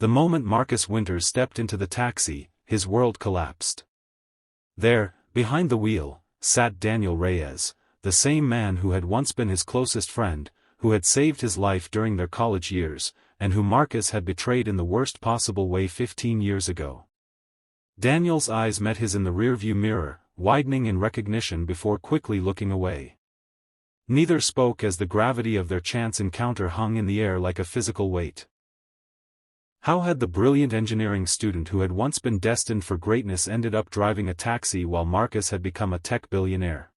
The moment Marcus Winters stepped into the taxi, his world collapsed. There, behind the wheel, sat Daniel Reyes, the same man who had once been his closest friend, who had saved his life during their college years, and whom Marcus had betrayed in the worst possible way 15 years ago. Daniel's eyes met his in the rearview mirror, widening in recognition before quickly looking away. Neither spoke as the gravity of their chance encounter hung in the air like a physical weight. How had the brilliant engineering student who had once been destined for greatness ended up driving a taxi while Marcus had become a tech billionaire?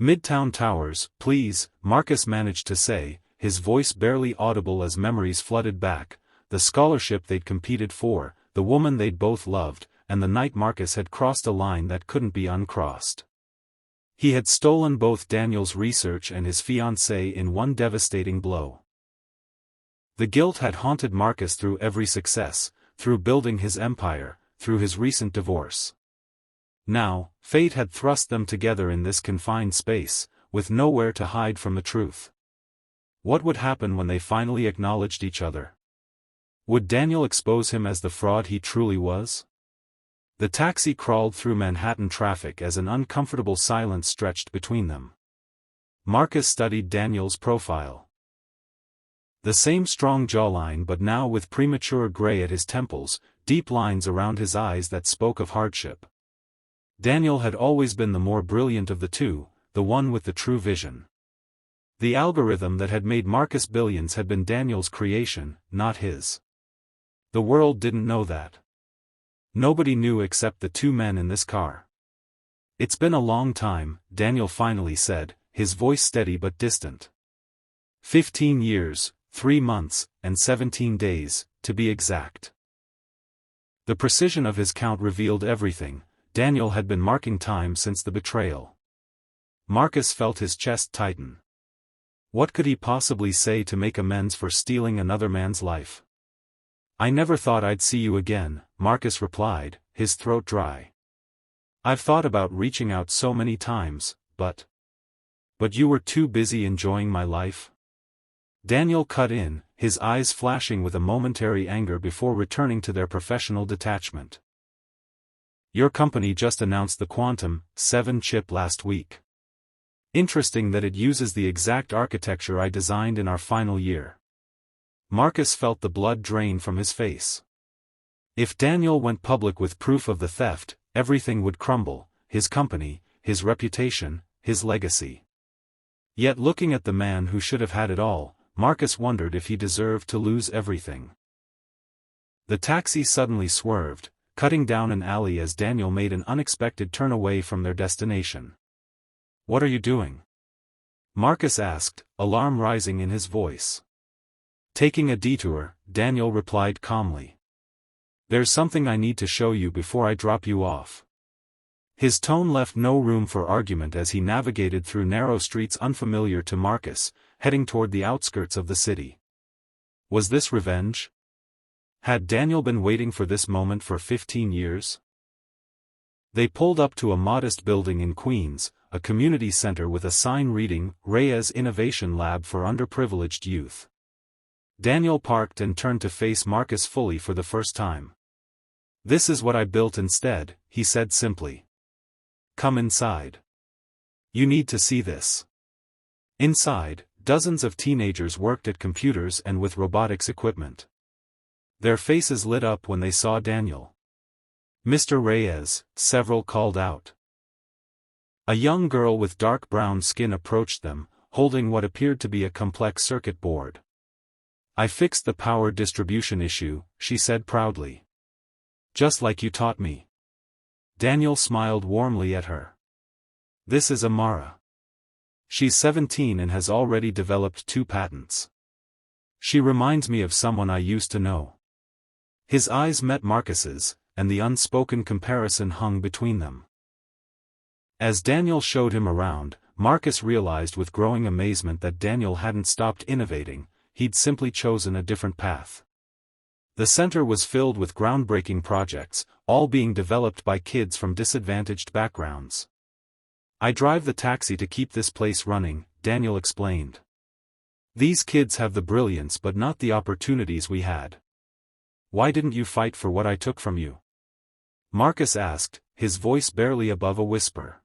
"Midtown Towers, please," Marcus managed to say, his voice barely audible as memories flooded back, the scholarship they'd competed for, the woman they'd both loved, and the night Marcus had crossed a line that couldn't be uncrossed. He had stolen both Daniel's research and his fiancée in one devastating blow. The guilt had haunted Marcus through every success, through building his empire, through his recent divorce. Now, fate had thrust them together in this confined space, with nowhere to hide from the truth. What would happen when they finally acknowledged each other? Would Daniel expose him as the fraud he truly was? The taxi crawled through Manhattan traffic as an uncomfortable silence stretched between them. Marcus studied Daniel's profile. The same strong jawline, but now with premature gray at his temples, deep lines around his eyes that spoke of hardship. Daniel had always been the more brilliant of the two, the one with the true vision. The algorithm that had made Marcus billions had been Daniel's creation, not his. The world didn't know that. Nobody knew except the two men in this car. "It's been a long time," Daniel finally said, his voice steady but distant. 15 years, 3 months, and 17 days, to be exact. The precision of his count revealed everything. Daniel had been marking time since the betrayal. Marcus felt his chest tighten. What could he possibly say to make amends for stealing another man's life? "I never thought I'd see you again," Marcus replied, his throat dry. "I've thought about reaching out so many times, but you were too busy enjoying my life." Daniel cut in, his eyes flashing with a momentary anger before returning to their professional detachment. "Your company just announced the Quantum 7 chip last week. Interesting that it uses the exact architecture I designed in our final year." Marcus felt the blood drain from his face. If Daniel went public with proof of the theft, everything would crumble, his company, his reputation, his legacy. Yet looking at the man who should have had it all, Marcus wondered if he deserved to lose everything. The taxi suddenly swerved, cutting down an alley as Daniel made an unexpected turn away from their destination. "What are you doing?" Marcus asked, alarm rising in his voice. "Taking a detour," Daniel replied calmly. "There's something I need to show you before I drop you off." His tone left no room for argument as he navigated through narrow streets unfamiliar to Marcus, heading toward the outskirts of the city. Was this revenge? Had Daniel been waiting for this moment for 15 years? They pulled up to a modest building in Queens, a community center with a sign reading, "Reyes Innovation Lab for Underprivileged Youth." Daniel parked and turned to face Marcus fully for the first time. "This is what I built instead," he said simply. "Come inside. You need to see this." Inside, dozens of teenagers worked at computers and with robotics equipment. Their faces lit up when they saw Daniel. "Mr. Reyes," several called out. A young girl with dark brown skin approached them, holding what appeared to be a complex circuit board. "I fixed the power distribution issue," she said proudly. "Just like you taught me." Daniel smiled warmly at her. "This is Amara. She's 17 and has already developed 2 patents. She reminds me of someone I used to know." His eyes met Marcus's, and the unspoken comparison hung between them. As Daniel showed him around, Marcus realized with growing amazement that Daniel hadn't stopped innovating, he'd simply chosen a different path. The center was filled with groundbreaking projects, all being developed by kids from disadvantaged backgrounds. "I drive the taxi to keep this place running," Daniel explained. "These kids have the brilliance but not the opportunities we had. Why didn't you fight for what I took from you? Marcus asked, his voice barely above a whisper.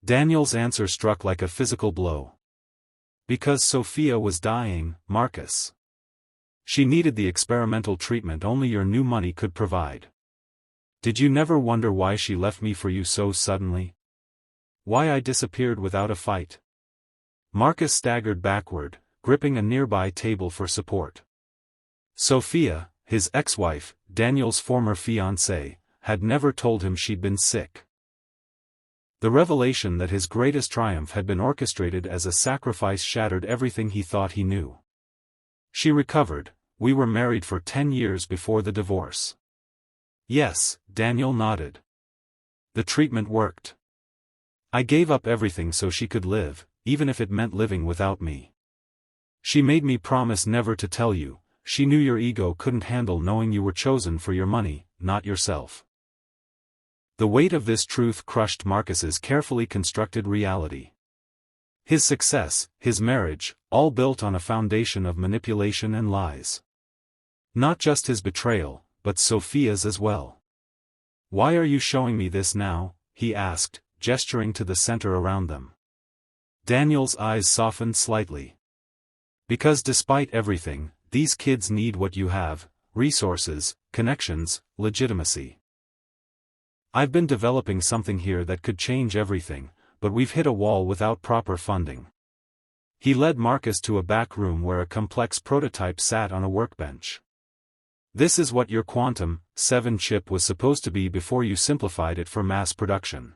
Daniel's answer struck like a physical blow. Because Sophia was dying, Marcus. She needed the experimental treatment only your new money could provide. Did you never wonder why she left me for you so suddenly? Why I disappeared without a fight? Marcus staggered backward, gripping a nearby table for support. Sophia, his ex-wife, Daniel's former fiancée, had never told him she'd been sick. The revelation that his greatest triumph had been orchestrated as a sacrifice shattered everything he thought he knew. She recovered. We were married for 10 years before the divorce. Yes, Daniel nodded. The treatment worked. I gave up everything so she could live, even if it meant living without me. She made me promise never to tell you. She knew your ego couldn't handle knowing you were chosen for your money, not yourself. The weight of this truth crushed Marcus's carefully constructed reality. His success, his marriage, all built on a foundation of manipulation and lies. Not just his betrayal, but Sophia's as well. Why are you showing me this now? He asked, gesturing to the center around them. Daniel's eyes softened slightly. Because despite everything, these kids need what you have: resources, connections, legitimacy. I've been developing something here that could change everything, but we've hit a wall without proper funding. He led Marcus to a back room where a complex prototype sat on a workbench. This is what your Quantum 7 chip was supposed to be before you simplified it for mass production.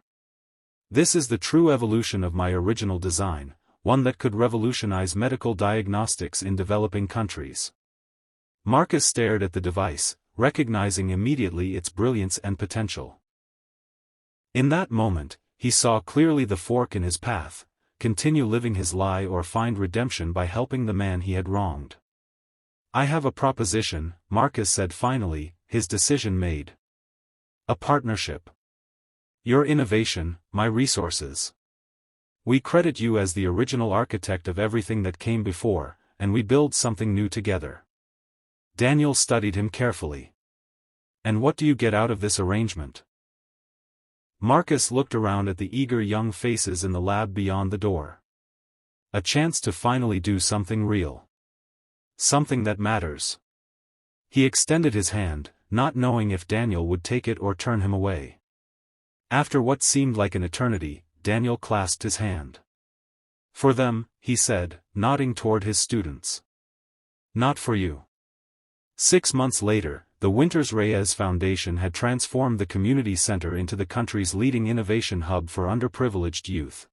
This is the true evolution of my original design, one that could revolutionize medical diagnostics in developing countries. Marcus stared at the device, recognizing immediately its brilliance and potential. In that moment, he saw clearly the fork in his path: continue living his lie or find redemption by helping the man he had wronged. I have a proposition, Marcus said finally, his decision made. A partnership. Your innovation, my resources. We credit you as the original architect of everything that came before, and we build something new together. Daniel studied him carefully. And what do you get out of this arrangement? Marcus looked around at the eager young faces in the lab beyond the door. A chance to finally do something real. Something that matters. He extended his hand, not knowing if Daniel would take it or turn him away. After what seemed like an eternity, Daniel clasped his hand. For them, he said, nodding toward his students. Not for you. 6 months later, the Daniel Reyes Foundation had transformed the community center into the country's leading innovation hub for underprivileged youth.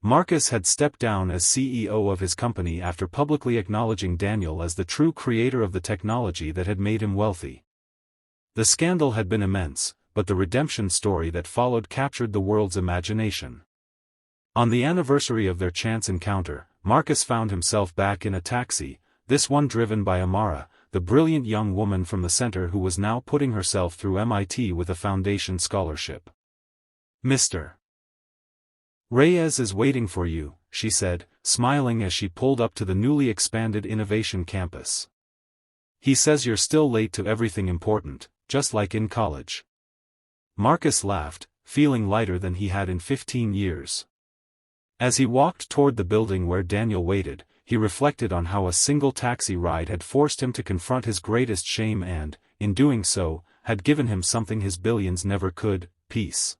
Marcus had stepped down as CEO of his company after publicly acknowledging Daniel as the true creator of the technology that had made him wealthy. The scandal had been immense, but the redemption story that followed captured the world's imagination. On the anniversary of their chance encounter, Marcus found himself back in a taxi, this one driven by Amara, the brilliant young woman from the center who was now putting herself through MIT with a foundation scholarship. Mr. Reyes is waiting for you, she said, smiling as she pulled up to the newly expanded innovation campus. He says you're still late to everything important, just like in college. Marcus laughed, feeling lighter than he had in 15 years. As he walked toward the building where Daniel waited, he reflected on how a single taxi ride had forced him to confront his greatest shame and, in doing so, had given him something his billions never could: peace.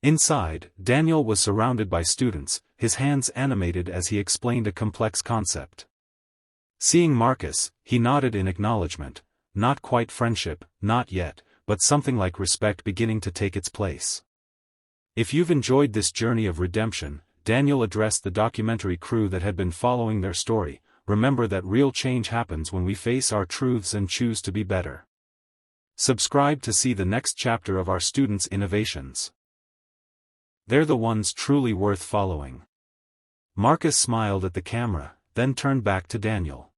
Inside, Daniel was surrounded by students, his hands animated as he explained a complex concept. Seeing Marcus, he nodded in acknowledgement. Not quite friendship, not yet, but something like respect beginning to take its place. If you've enjoyed this journey of redemption, Daniel addressed the documentary crew that had been following their story, remember that real change happens when we face our truths and choose to be better. Subscribe to see the next chapter of our students' innovations. They're the ones truly worth following. Marcus smiled at the camera, then turned back to Daniel.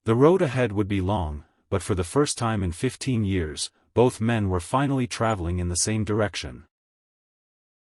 The road ahead would be long, but for the first time in 15 years, both men were finally traveling in the same direction.